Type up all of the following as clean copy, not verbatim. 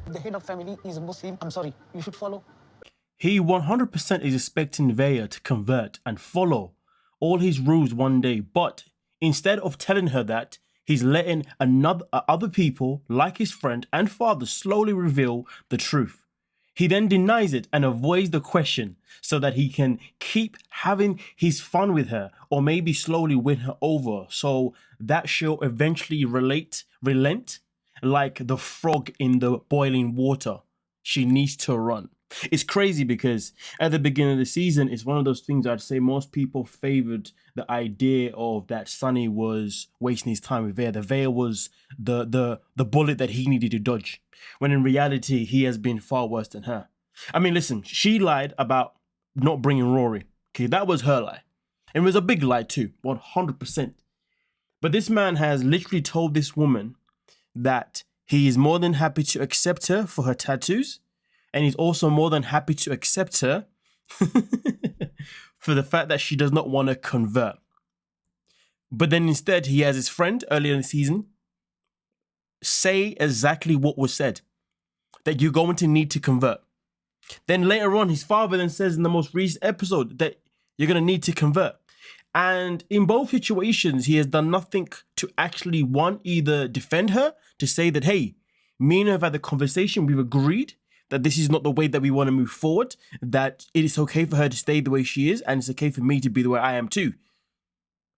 The head of family is a Muslim. I'm sorry, you should follow. He 100% is expecting Veah to convert and follow all his rules one day, but instead of telling her that, he's letting other people, like his friend and father, slowly reveal the truth. He then denies it and avoids the question so that he can keep having his fun with her or maybe slowly win her over so that she'll eventually relent like the frog in the boiling water. She needs to run. It's crazy because at the beginning of the season, it's one of those things I'd say most people favored the idea of that Sonny was wasting his time with Veah. The Veah was the bullet that he needed to dodge, when in reality, he has been far worse than her. I mean, listen, she lied about not bringing Rory. Okay, that was her lie. And it was a big lie too, 100%. But this man has literally told this woman that he is more than happy to accept her for her tattoos, and he's also more than happy to accept her for the fact that she does not want to convert. But then instead, he has his friend earlier in the season say exactly what was said, that you're going to need to convert. Then later on, his father then says in the most recent episode that you're going to need to convert. And in both situations, he has done nothing to actually, one, either defend her, to say that, hey, me and her have had the conversation, we've agreed that this is not the way that we want to move forward, that it is okay for her to stay the way she is, and it's okay for me to be the way I am too.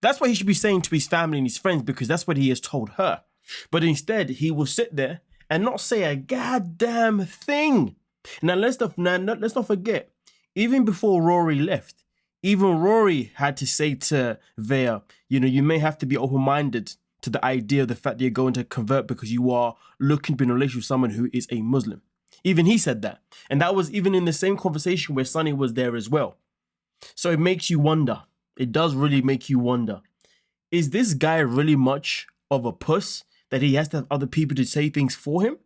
That's what he should be saying to his family and his friends, because that's what he has told her. But instead, he will sit there and not say a goddamn thing. Now, let's not forget, even before Rory left, even Rory had to say to Veah, you may have to be open-minded to the idea of the fact that you're going to convert because you are looking to be in a relationship with someone who is a Muslim. Even he said that. And that was even in the same conversation where Sonny was there as well. So it makes you wonder. It does really make you wonder. Is this guy really much of a puss that he has to have other people to say things for him?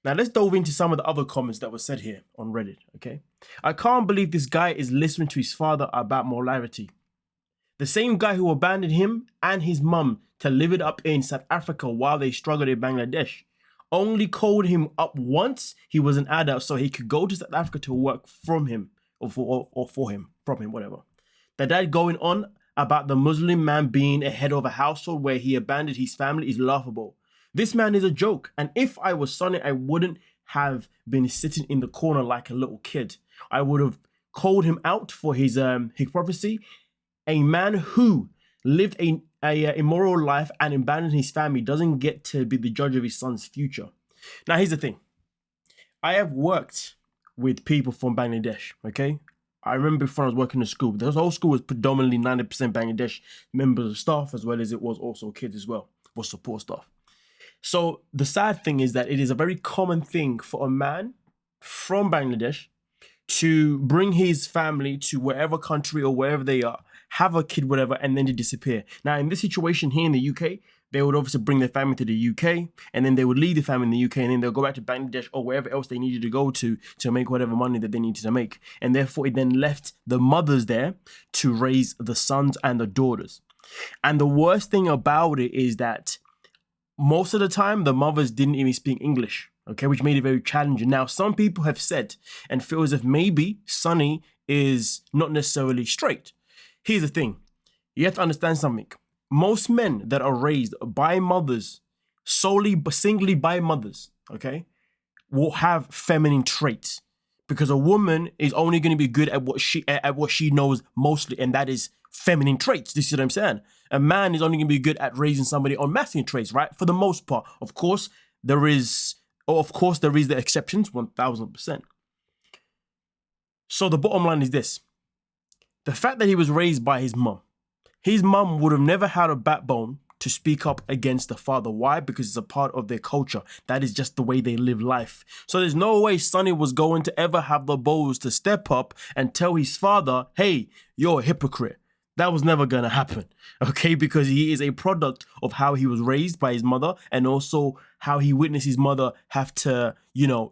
Now let's delve into some of the other comments that were said here on Reddit, okay? I can't believe this guy is listening to his father about morality. The same guy who abandoned him and his mum to live it up in South Africa while they struggled in Bangladesh only called him up once he was an adult so he could go to South Africa to work from him or for him, from him, whatever. The dad going on about the Muslim man being a head of a household where he abandoned his family is laughable. This man is a joke. And if I was Sonny, I wouldn't have been sitting in the corner like a little kid. I would have called him out for his hypocrisy. A man who lived a immoral life and abandoned his family doesn't get to be the judge of his son's future. Now, here's the thing. I have worked with people from Bangladesh, okay? I remember before I was working in school, the whole school was predominantly 90% Bangladesh members of staff, as well as it was also kids as well, was support staff. So the sad thing is that it is a very common thing for a man from Bangladesh to bring his family to wherever country or wherever they are, have a kid, whatever, and then to disappear. Now, in this situation here in the UK, they would obviously bring their family to the UK, and then they would leave the family in the UK, and then they'll go back to Bangladesh or wherever else they needed to go to make whatever money that they needed to make. And therefore, it then left the mothers there to raise the sons and the daughters. And the worst thing about it is that most of the time, the mothers didn't even speak English, okay, which made it very challenging. Now, some people have said and feel as if maybe Sonny is not necessarily straight. Here's the thing. You have to understand something. Most men that are raised by mothers, singly by mothers, okay, will have feminine traits, because a woman is only going to be good at what she knows mostly, and that is feminine traits. This is what I'm saying. A man is only going to be good at raising somebody on masculine traits, right? For the most part. Of course, there is the exceptions, 1000%. So the bottom line is this. The fact that he was raised by his mum would have never had a backbone to speak up against the father. Why? Because it's a part of their culture. That is just the way they live life. So there's no way Sonny was going to ever have the balls to step up and tell his father, hey, you're a hypocrite. That was never going to happen, okay? Because he is a product of how he was raised by his mother, and also how he witnessed his mother have to,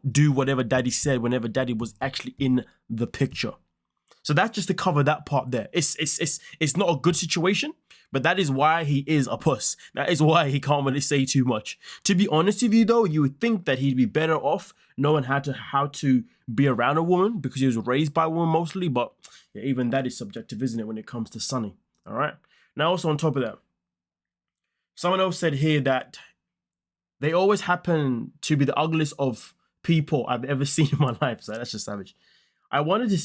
do whatever daddy said whenever daddy was actually in the picture. So that's just to cover that part there. It's not a good situation, but that is why he is a puss. That is why he can't really say too much. To be honest with you though, you would think that he'd be better off knowing how to be around a woman because he was raised by a woman mostly, but yeah, even that is subjective, isn't it, when it comes to Sonny? All right. Now also on top of that, someone else said here that they always happen to be the ugliest of people I've ever seen in my life. So that's just savage. I wanted to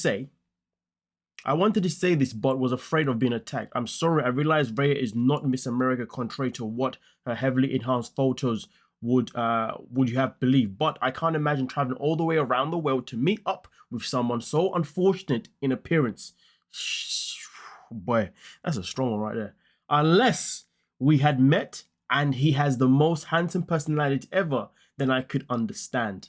say this, but was afraid of being attacked. I'm sorry. I realized Veah is not Miss America, contrary to what her heavily enhanced photos would you have believed. But I can't imagine traveling all the way around the world to meet up with someone so unfortunate in appearance. Boy, that's a strong one right there. Unless we had met and he has the most handsome personality ever, then I could understand.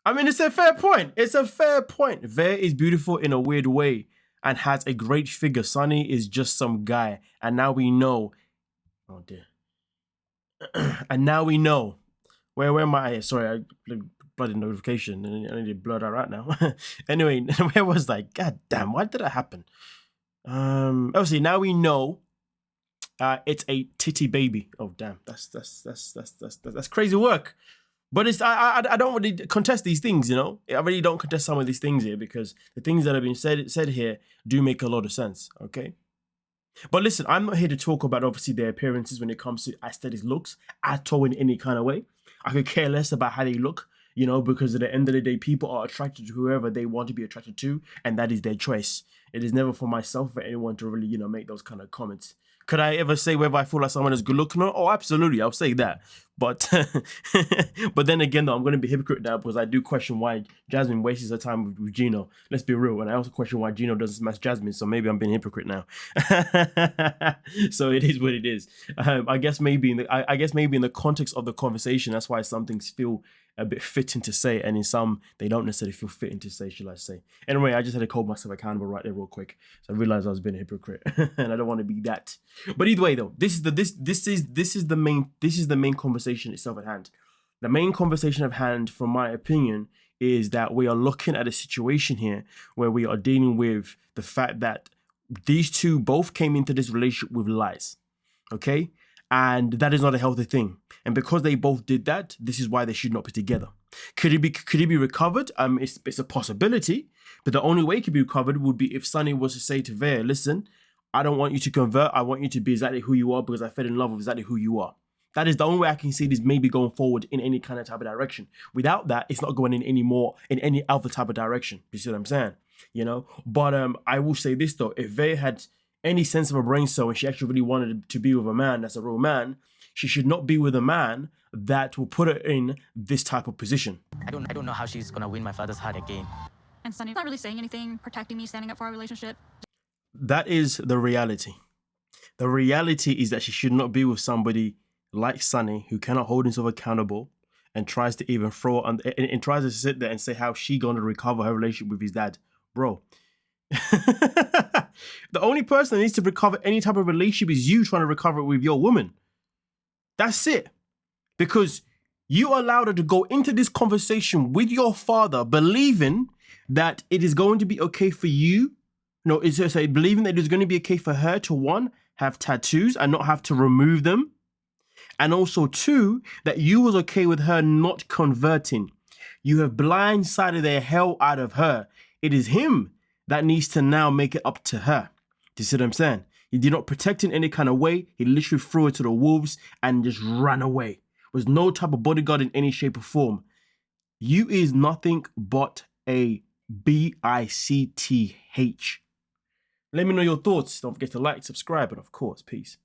I mean, it's a fair point. It's a fair point. Veah is beautiful in a weird way and has a great figure. Sonny is just some guy. And now we know. Oh, dear. And now we know. Where am I? Sorry, I bloody notification. I need to blur that right now. Anyway, where was I? God damn, why did that happen? Obviously, now we know it's a titty baby. Oh, damn. That's crazy work. But it's I don't really contest these things, you know. I really don't contest some of these things here because the things that have been said here do make a lot of sense, okay? But listen, I'm not here to talk about obviously their appearances when it comes to aesthetic looks at all in any kind of way. I could care less about how they look, you know, because at the end of the day, people are attracted to whoever they want to be attracted to, and that is their choice. It is never for myself for anyone to really, you know, make those kind of comments. Could I ever say whether I feel like someone is good looking or not? Oh, absolutely, I'll say that. But but then again, though, I'm going to be a hypocrite now because I do question why Jasmine wastes her time with Gino. Let's be real. And I also question why Gino doesn't smash Jasmine. So maybe I'm being a hypocrite now. So it is what it is. I guess maybe in the context of the conversation, that's why some things feel a bit fitting to say, and in some they don't necessarily feel fitting to say, shall I say. Anyway, I just had to hold myself accountable right there real quick. So I realized I was being a hypocrite and I don't want to be that. But either way though, this is the main conversation itself at hand. The main conversation at hand, from my opinion, is that we are looking at a situation here where we are dealing with the fact that these two both came into this relationship with lies. Okay? And that is not a healthy thing. And because they both did that, this is why they should not be together. Could it be recovered? It's a possibility, but the only way it could be recovered would be if Sonny was to say to Veah, listen, I don't want you to convert. I want you to be exactly who you are because I fell in love with exactly who you are. That is the only way I can see this maybe going forward in any kind of type of direction. Without that, it's not going in any other type of direction. You see what I'm saying? You know? But I will say this though, if Veah had any sense of a brain cell and she actually really wanted to be with a man that's a real man, she should not be with a man that will put her in this type of position. I don't know how she's gonna win my father's heart again. And Sonny's not really saying anything, protecting me, standing up for our relationship. That is the reality. The reality is that she should not be with somebody like Sonny who cannot hold himself accountable and tries to even throw and tries to sit there and say how she gonna recover her relationship with his dad. Bro. The only person that needs to recover any type of relationship is you trying to recover it with your woman. That's it. Because you allowed her to go into this conversation with your father believing that it is going to be okay for you. No, it's just believing that it is going to be okay for her to, one, have tattoos and not have to remove them. And also, two, that you was okay with her not converting. You have blindsided the hell out of her. It is him that needs to now make it up to her. Do you see what I'm saying? He did not protect in any kind of way. He literally threw her to the wolves and just ran away. Was no type of bodyguard in any shape or form. You is nothing but a bitch. Let me know your thoughts. Don't forget to like, subscribe, and of course, peace.